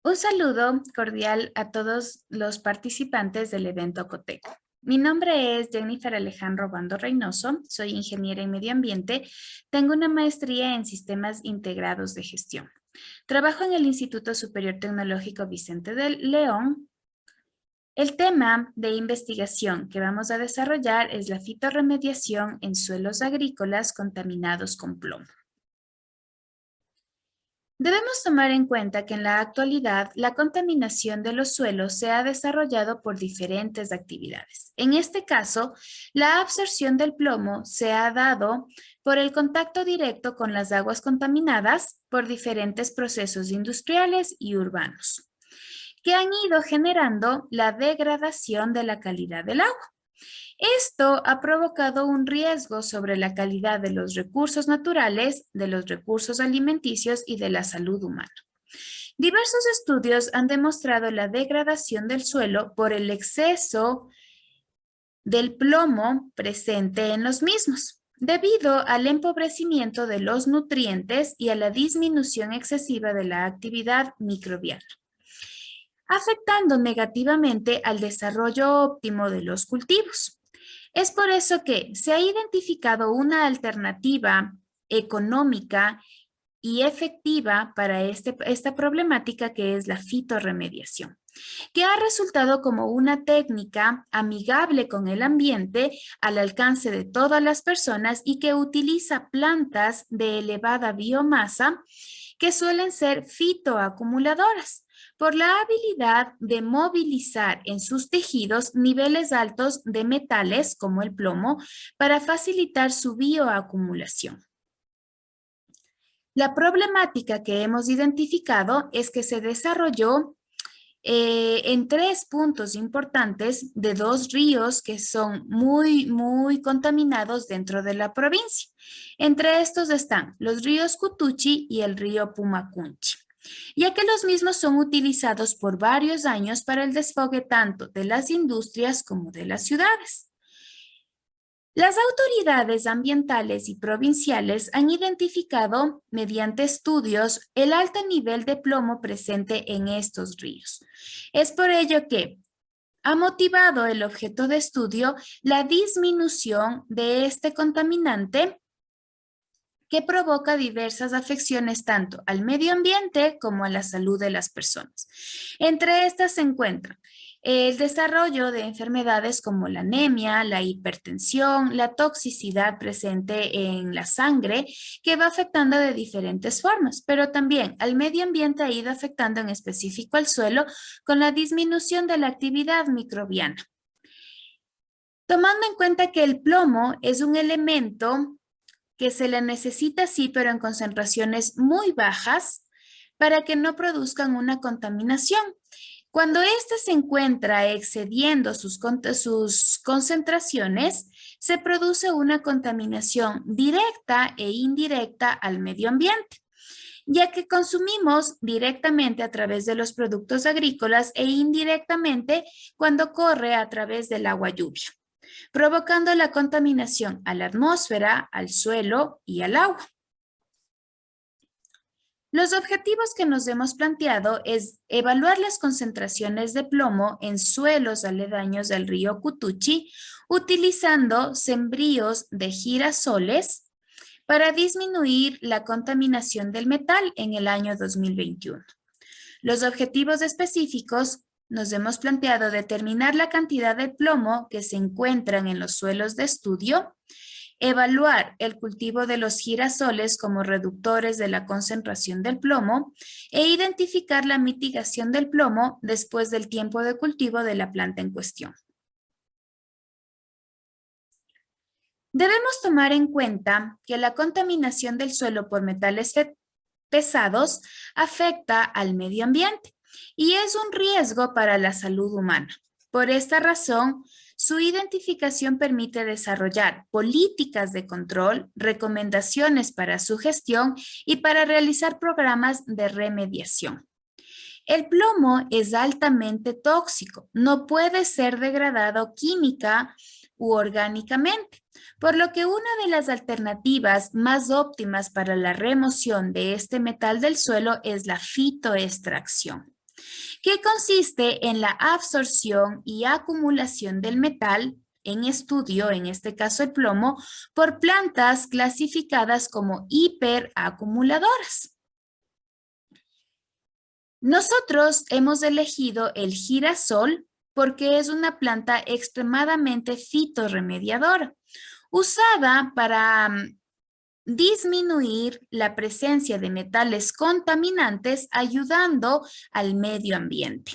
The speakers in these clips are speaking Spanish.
Un saludo cordial a todos los participantes del evento Coteco. Mi nombre es Jennifer Alejandro Bando Reynoso, soy ingeniera en medio ambiente, tengo una maestría en sistemas integrados de gestión. Trabajo en el Instituto Superior Tecnológico Vicente del León. El tema de investigación que vamos a desarrollar es la fitorremediación en suelos agrícolas contaminados con plomo. Debemos tomar en cuenta que en la actualidad la contaminación de los suelos se ha desarrollado por diferentes actividades. En este caso, la absorción del plomo se ha dado por el contacto directo con las aguas contaminadas por diferentes procesos industriales y urbanos, que han ido generando la degradación de la calidad del agua. Esto ha provocado un riesgo sobre la calidad de los recursos naturales, de los recursos alimenticios y de la salud humana. Diversos estudios han demostrado la degradación del suelo por el exceso del plomo presente en los mismos, debido al empobrecimiento de los nutrientes y a la disminución excesiva de la actividad microbiana, afectando negativamente al desarrollo óptimo de los cultivos. Es por eso que se ha identificado una alternativa económica y efectiva para esta problemática, que es la fitorremediación, que ha resultado como una técnica amigable con el ambiente, al alcance de todas las personas, y que utiliza plantas de elevada biomasa que suelen ser fitoacumuladoras, por la habilidad de movilizar en sus tejidos niveles altos de metales como el plomo para facilitar su bioacumulación. La problemática que hemos identificado es que se desarrolló en tres puntos importantes de dos ríos que son muy contaminados dentro de la provincia. Entre estos están los ríos Cutuchi y el río Pumacunchi, ya que los mismos son utilizados por varios años para el desfogue tanto de las industrias como de las ciudades. Las autoridades ambientales y provinciales han identificado mediante estudios el alto nivel de plomo presente en estos ríos. Es por ello que ha motivado el objeto de estudio la disminución de este contaminante, que provoca diversas afecciones tanto al medio ambiente como a la salud de las personas. Entre estas se encuentran el desarrollo de enfermedades como la anemia, la hipertensión, la toxicidad presente en la sangre, que va afectando de diferentes formas, pero también al medio ambiente ha ido afectando en específico al suelo con la disminución de la actividad microbiana. Tomando en cuenta que el plomo es un elemento que se le necesita, sí, pero en concentraciones muy bajas para que no produzcan una contaminación. Cuando éste se encuentra excediendo sus concentraciones, se produce una contaminación directa e indirecta al medio ambiente, ya que consumimos directamente a través de los productos agrícolas e indirectamente cuando corre a través del agua lluvia, provocando la contaminación a la atmósfera, al suelo y al agua. Los objetivos que nos hemos planteado es evaluar las concentraciones de plomo en suelos aledaños del río Cutuchi utilizando sembríos de girasoles para disminuir la contaminación del metal en el año 2021. Los objetivos específicos: nos hemos planteado determinar la cantidad de plomo que se encuentran en los suelos de estudio, evaluar el cultivo de los girasoles como reductores de la concentración del plomo e identificar la mitigación del plomo después del tiempo de cultivo de la planta en cuestión. Debemos tomar en cuenta que la contaminación del suelo por metales pesados afecta al medio ambiente y es un riesgo para la salud humana. Por esta razón, su identificación permite desarrollar políticas de control, recomendaciones para su gestión y para realizar programas de remediación. El plomo es altamente tóxico, no puede ser degradado química u orgánicamente, por lo que una de las alternativas más óptimas para la remoción de este metal del suelo es la fitoextracción. que consiste en la absorción y acumulación del metal en estudio, en este caso el plomo, por plantas clasificadas como hiperacumuladoras. Nosotros hemos elegido el girasol porque es una planta extremadamente fitorremediadora, usada para disminuir la presencia de metales contaminantes, ayudando al medio ambiente.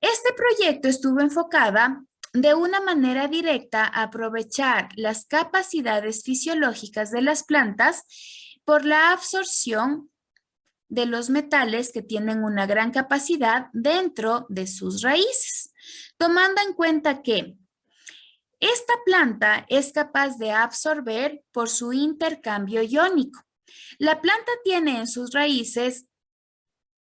Este proyecto estuvo enfocada de una manera directa a aprovechar las capacidades fisiológicas de las plantas por la absorción de los metales que tienen una gran capacidad dentro de sus raíces, tomando en cuenta que esta planta es capaz de absorber por su intercambio iónico. La planta tiene en sus raíces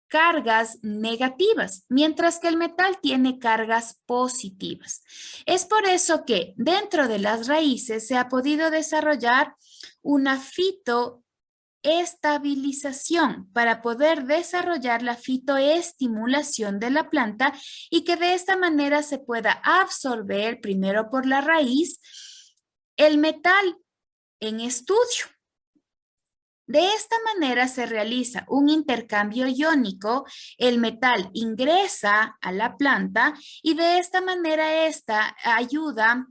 cargas negativas, mientras que el metal tiene cargas positivas. Es por eso que dentro de las raíces se ha podido desarrollar una fitoestabilización para poder desarrollar la fitoestimulación de la planta y que de esta manera se pueda absorber primero por la raíz el metal en estudio. De esta manera se realiza un intercambio iónico, el metal ingresa a la planta y de esta manera esta ayuda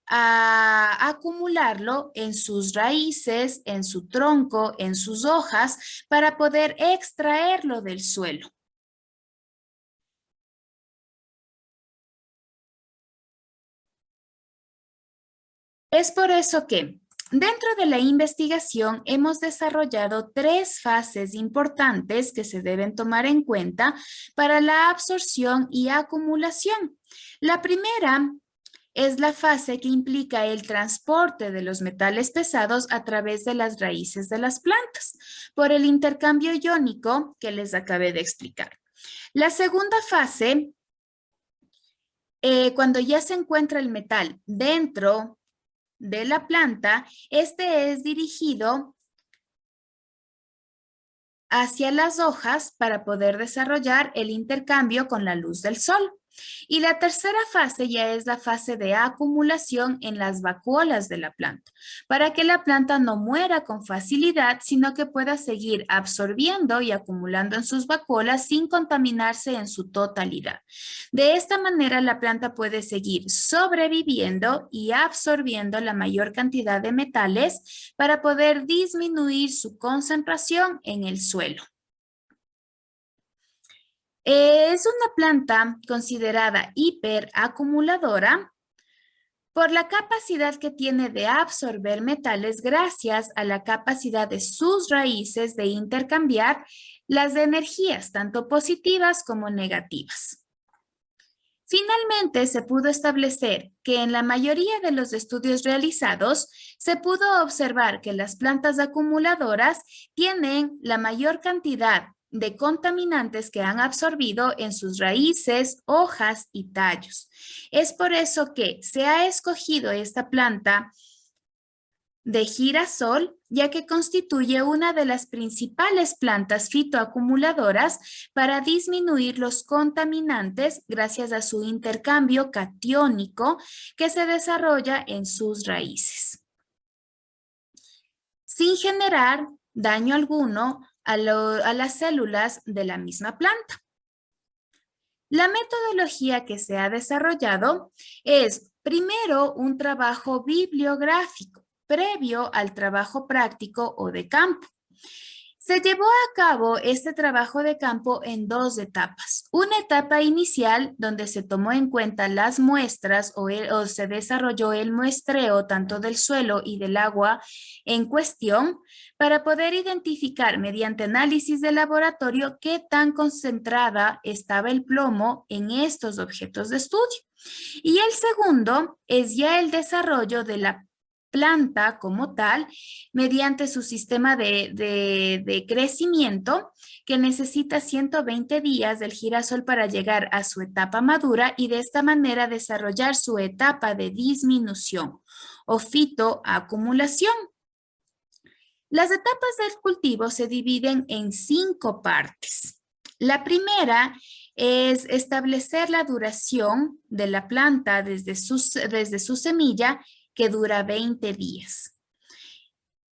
a acumularlo en sus raíces, en su tronco, en sus hojas, para poder extraerlo del suelo. Es por eso que dentro de la investigación hemos desarrollado 3 fases importantes que se deben tomar en cuenta para la absorción y acumulación. La primera es la fase que implica el transporte de los metales pesados a través de las raíces de las plantas por el intercambio iónico que les acabé de explicar. La segunda fase, cuando ya se encuentra el metal dentro de la planta, este es dirigido hacia las hojas para poder desarrollar el intercambio con la luz del sol. Y la tercera fase ya es la fase de acumulación en las vacuolas de la planta, para que la planta no muera con facilidad, sino que pueda seguir absorbiendo y acumulando en sus vacuolas sin contaminarse en su totalidad. De esta manera la planta puede seguir sobreviviendo y absorbiendo la mayor cantidad de metales para poder disminuir su concentración en el suelo. Es una planta considerada hiperacumuladora por la capacidad que tiene de absorber metales gracias a la capacidad de sus raíces de intercambiar las energías, tanto positivas como negativas. Finalmente, se pudo establecer que en la mayoría de los estudios realizados se pudo observar que las plantas acumuladoras tienen la mayor cantidad de contaminantes que han absorbido en sus raíces, hojas y tallos. Es por eso que se ha escogido esta planta de girasol, ya que constituye una de las principales plantas fitoacumuladoras para disminuir los contaminantes gracias a su intercambio catiónico que se desarrolla en sus raíces, sin generar daño alguno a las células de la misma planta. La metodología que se ha desarrollado es primero un trabajo bibliográfico previo al trabajo práctico o de campo. Se llevó a cabo este trabajo de campo en 2 etapas. Una etapa inicial donde se tomó en cuenta las muestras o se desarrolló el muestreo tanto del suelo y del agua en cuestión para poder identificar mediante análisis de laboratorio qué tan concentrada estaba el plomo en estos objetos de estudio. Y el segundo es ya el desarrollo de la planta como tal mediante su sistema de crecimiento que necesita 120 días del girasol para llegar a su etapa madura y de esta manera desarrollar su etapa de disminución o fitoacumulación. Las etapas del cultivo se dividen en 5 partes. La primera es establecer la duración de la planta desde su semilla, que dura 20 días.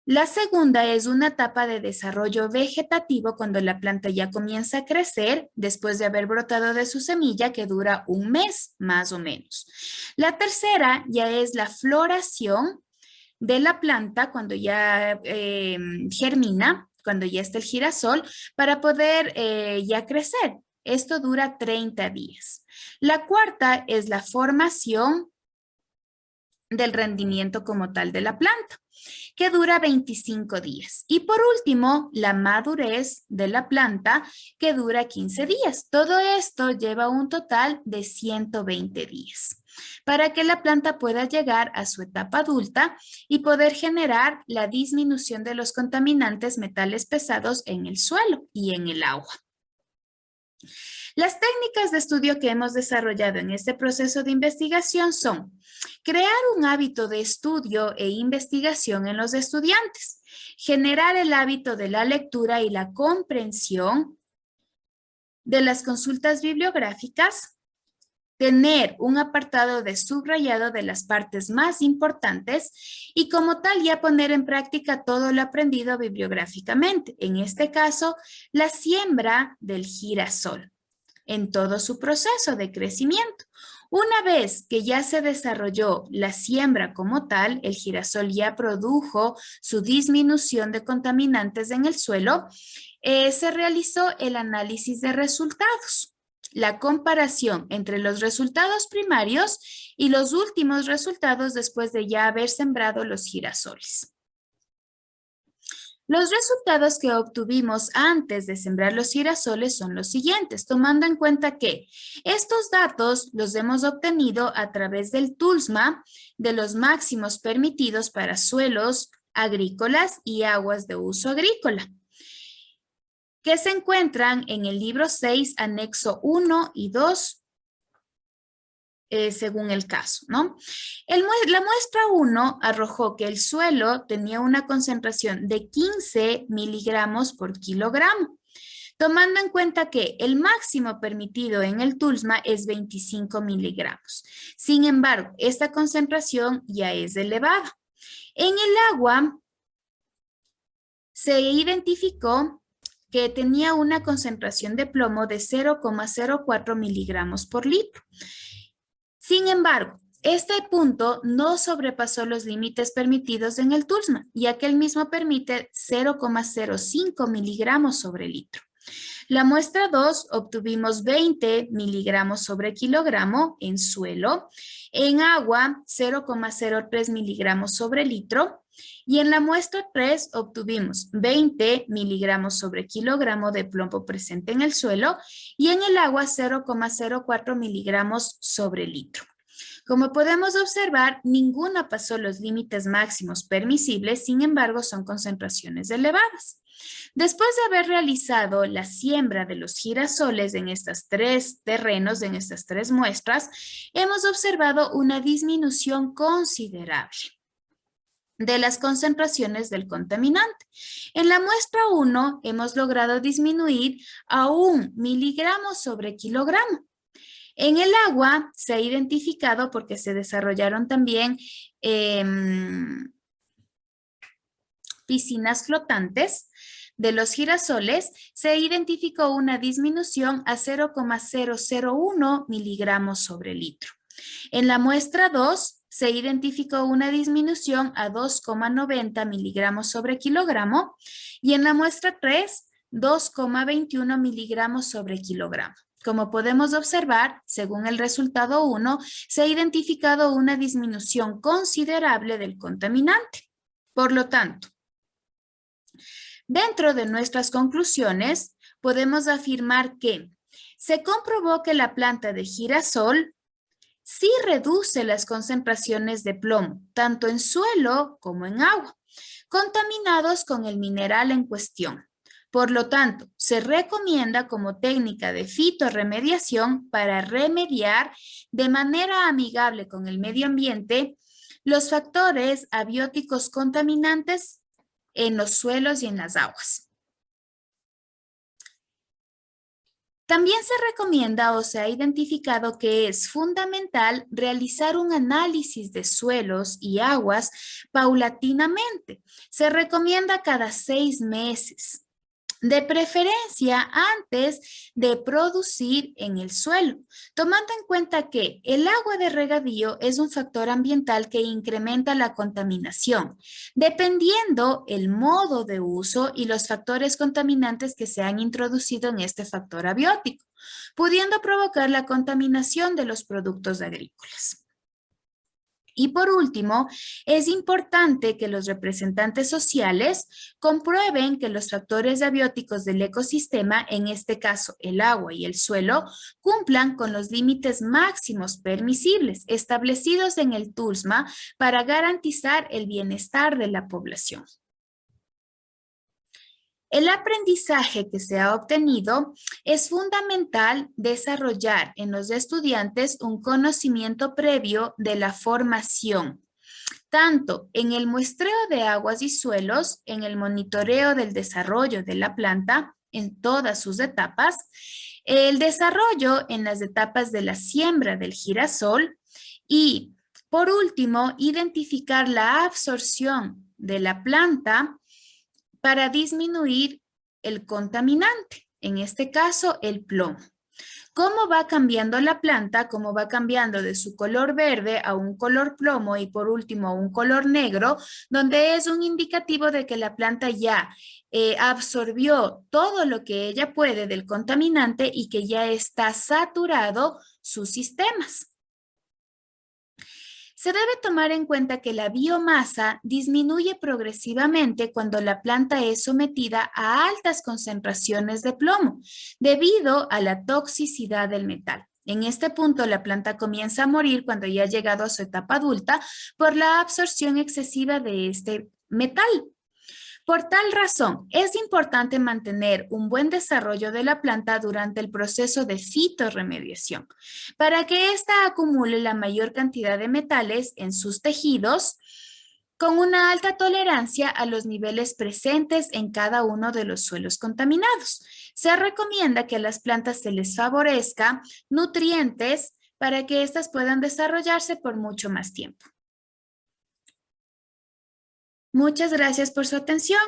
La segunda es una etapa de desarrollo vegetativo cuando la planta ya comienza a crecer después de haber brotado de su semilla, que dura un mes más o menos. La tercera ya es la floración de la planta cuando ya germina, cuando ya está el girasol, para poder ya crecer. Esto dura 30 días. La cuarta es la formación del rendimiento como tal de la planta, que dura 25 días. Y por último, la madurez de la planta, que dura 15 días. Todo esto lleva un total de 120 días para que la planta pueda llegar a su etapa adulta y poder generar la disminución de los contaminantes metales pesados en el suelo y en el agua. Las técnicas de estudio que hemos desarrollado en este proceso de investigación son crear un hábito de estudio e investigación en los estudiantes, generar el hábito de la lectura y la comprensión de las consultas bibliográficas, tener un apartado de subrayado de las partes más importantes y como tal ya poner en práctica todo lo aprendido bibliográficamente. En este caso, la siembra del girasol en todo su proceso de crecimiento. Una vez que ya se desarrolló la siembra como tal, el girasol ya produjo su disminución de contaminantes en el suelo, se realizó el análisis de resultados, la comparación entre los resultados primarios y los últimos resultados después de ya haber sembrado los girasoles. Los resultados que obtuvimos antes de sembrar los girasoles son los siguientes, tomando en cuenta que estos datos los hemos obtenido a través del TULSMA de los máximos permitidos para suelos agrícolas y aguas de uso agrícola, que se encuentran en el libro 6, anexo 1 y 2, según el caso, ¿no? La muestra 1 arrojó que el suelo tenía una concentración de 15 miligramos por kilogramo, tomando en cuenta que el máximo permitido en el TULSMA es 25 miligramos. Sin embargo, esta concentración ya es elevada. En el agua se identificó que tenía una concentración de plomo de 0,04 miligramos por litro. Sin embargo, este punto no sobrepasó los límites permitidos en el TULSMA, ya que el mismo permite 0,05 miligramos sobre litro. La muestra 2 obtuvimos 20 miligramos sobre kilogramo en suelo, en agua 0,03 miligramos sobre litro y en la muestra 3 obtuvimos 20 miligramos sobre kilogramo de plomo presente en el suelo y en el agua 0,04 miligramos sobre litro. Como podemos observar, ninguna pasó los límites máximos permisibles, sin embargo, son concentraciones elevadas. Después de haber realizado la siembra de los girasoles en estos 3 terrenos, en estas 3 muestras, hemos observado una disminución considerable de las concentraciones del contaminante. En la muestra 1 hemos logrado disminuir a 1 miligramo sobre kilogramo. En el agua se ha identificado, porque se desarrollaron también piscinas flotantes de los girasoles, se identificó una disminución a 0,001 miligramos sobre litro. En la muestra 2 se identificó una disminución a 2,90 miligramos sobre kilogramo y en la muestra 3, 2,21 miligramos sobre kilogramo. Como podemos observar, según el resultado 1, se ha identificado una disminución considerable del contaminante. Por lo tanto, dentro de nuestras conclusiones, podemos afirmar que se comprobó que la planta de girasol sí reduce las concentraciones de plomo, tanto en suelo como en agua, contaminados con el mineral en cuestión. Por lo tanto, se recomienda como técnica de fitorremediación para remediar de manera amigable con el medio ambiente los factores abióticos contaminantes en los suelos y en las aguas. También se recomienda o se ha identificado que es fundamental realizar un análisis de suelos y aguas paulatinamente. Se recomienda cada 6 meses. De preferencia antes de producir en el suelo, tomando en cuenta que el agua de regadío es un factor ambiental que incrementa la contaminación, dependiendo el modo de uso y los factores contaminantes que se han introducido en este factor abiótico, pudiendo provocar la contaminación de los productos agrícolas. Y por último, es importante que los representantes sociales comprueben que los factores abióticos del ecosistema, en este caso el agua y el suelo, cumplan con los límites máximos permisibles establecidos en el TULSMA para garantizar el bienestar de la población. El aprendizaje que se ha obtenido es fundamental desarrollar en los estudiantes un conocimiento previo de la formación, tanto en el muestreo de aguas y suelos, en el monitoreo del desarrollo de la planta en todas sus etapas, el desarrollo en las etapas de la siembra del girasol y, por último, identificar la absorción de la planta para disminuir el contaminante, en este caso el plomo. ¿Cómo va cambiando la planta? ¿Cómo va cambiando de su color verde a un color plomo y por último a un color negro, donde es un indicativo de que la planta ya absorbió todo lo que ella puede del contaminante y que ya está saturado sus sistemas? Se debe tomar en cuenta que la biomasa disminuye progresivamente cuando la planta es sometida a altas concentraciones de plomo debido a la toxicidad del metal. En este punto, la planta comienza a morir cuando ya ha llegado a su etapa adulta por la absorción excesiva de este metal. Por tal razón, es importante mantener un buen desarrollo de la planta durante el proceso de fitorremediación para que ésta acumule la mayor cantidad de metales en sus tejidos con una alta tolerancia a los niveles presentes en cada uno de los suelos contaminados. Se recomienda que a las plantas se les favorezca nutrientes para que éstas puedan desarrollarse por mucho más tiempo. Muchas gracias por su atención.